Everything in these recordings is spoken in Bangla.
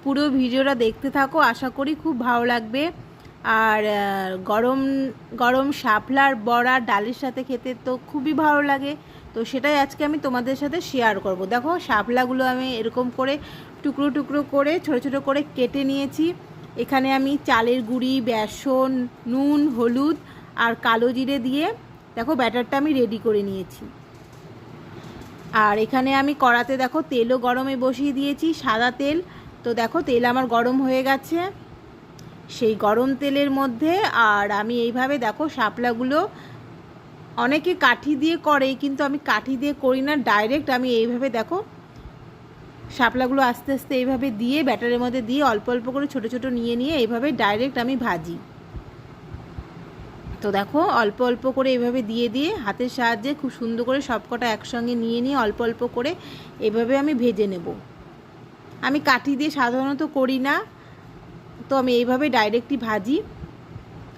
পুরো ভিডিওটা দেখতে থাকো, আশা করি খুব ভালো লাগবে। আর গরম গরম শাপলার বড়া ডালের সাথে খেতে তো খুবই ভালো লাগে। তো সেটাই আজকে আমি তোমাদের সাথে শেয়ার করব। দেখো শাপলাগুলো আমি এরকম করে টুকরো টুকরো করে ছোটো ছোটো করে কেটে নিয়েছি। এখানে আমি চালের গুঁড়ি, বেসন, নুন, হলুদ আর কালো জিরে দিয়ে দেখো ব্যাটারটা আমি রেডি করে নিয়েছি। আর এখানে আমি কড়াতে দেখো তেলও গরমে বসিয়ে দিয়েছি, সাদা তেল। তো দেখো তেল আমার গরম হয়ে গেছে। সেই গরম তেলের মধ্যে আর আমি এইভাবে দেখো শাপলাগুলো, অনেকে কাঠি দিয়ে করে কিন্তু আমি কাঠি দিয়ে করি না, ডাইরেক্ট আমি এইভাবে দেখো শাপলাগুলো আস্তে আস্তে এইভাবে দিয়ে ব্যাটারের মধ্যে দিয়ে অল্প অল্প করে ছোটো ছোটো নিয়ে নিয়ে এইভাবে ডাইরেক্ট আমি ভাজি। তো দেখো অল্প অল্প করে এইভাবে দিয়ে দিয়ে হাতের সাহায্যে খুব সুন্দর করে সবকটা একসঙ্গে নিয়ে নিয়ে অল্প অল্প করে এভাবে আমি ভেজে নেব। আমি কাঠি দিয়ে সাধারণত করি না, তো আমি এইভাবে ডাইরেক্টই ভাজি।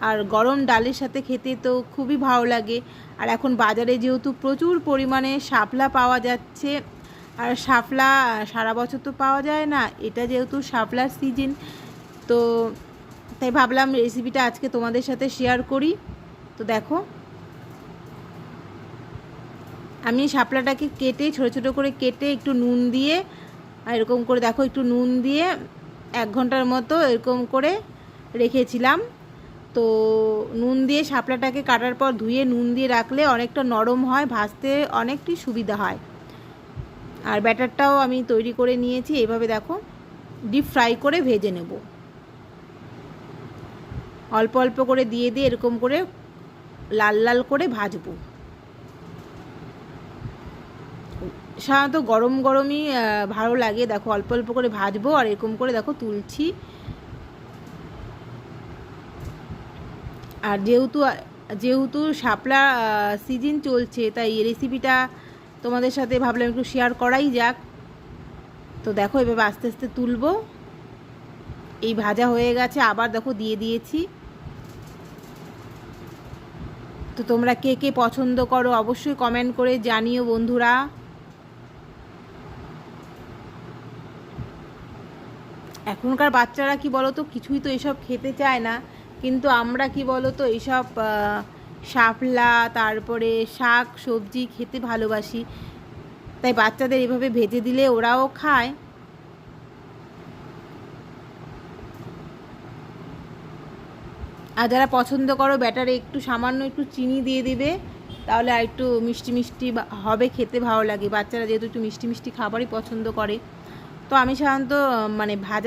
আর গরম ডালের সাথে খেতে তো খুবই ভালো লাগে। আর এখন বাজারে যেহেতু প্রচুর পরিমাণে শাপলা পাওয়া যাচ্ছে, আর শাপলা সারা বছর তো পাওয়া যায় না, এটা যেহেতু শাপলার সিজন, তো তাই ভাবলাম রেসিপিটা আজকে তোমাদের সাথে শেয়ার করি। তো দেখো আমি শাপলাটাকে কেটে ছোটো ছোটো করে কেটে একটু নুন দিয়ে এরকম করে দেখো একটু নুন দিয়ে 1 ঘন্টার মতো এরকম করে রেখেছিলাম। তো নুন দিয়ে শাপলাটাকে কাটার পর ধুয়ে নুন দিয়ে রাখলে অনেকটা নরম হয়, ভাজতে অনেকটাই সুবিধা হয়। আর ব্যাটারটাও আমি তৈরি করে নিয়েছি, এইভাবে দেখো ডিপ ফ্রাই করে ভেজে নেব। অল্প অল্প করে দিয়ে দিয়ে এরকম করে লাল লাল করে ভাজবো। সাধারণত গরম গরমই ভালো লাগে। দেখো অল্প অল্প করে ভাজবো আর এরকম করে দেখো তুলছি। আর যেহেতু শাপলা সিজন চলছে, তাই এই রেসিপিটা তোমাদের সাথে ভাবলাম একটু শেয়ার করাই যাক। তো দেখো এভাবে আস্তে আস্তে তুলবো। এই ভাজা হয়ে গেছে, আবার দেখো দিয়ে দিয়েছি। তো তোমরা কে কে পছন্দ করো অবশ্যই কমেন্ট করে জানিও বন্ধুরা। এখনকার বাচ্চারা কি বলো তো, কিছুই তো এসব খেতে চায় না, কিন্তু আমরা কি বলো তো এইসব শাপলা তারপরে শাক সবজি খেতে ভালোবাসি। তাই বাচ্চাদের এভাবে ভেজে দিলে ওরাও খায়। আর যারা পছন্দ করো ব্যাটারে একটু সামান্য একটু চিনি দিয়ে দিবে, তাহলে আর একটু মিষ্টি মিষ্টি হবে, খেতে ভালো লাগে। বাচ্চারা যেহেতু একটু মিষ্টি মিষ্টি খাবারই পছন্দ করে। তো আমি সাধারণত মানে ভাজা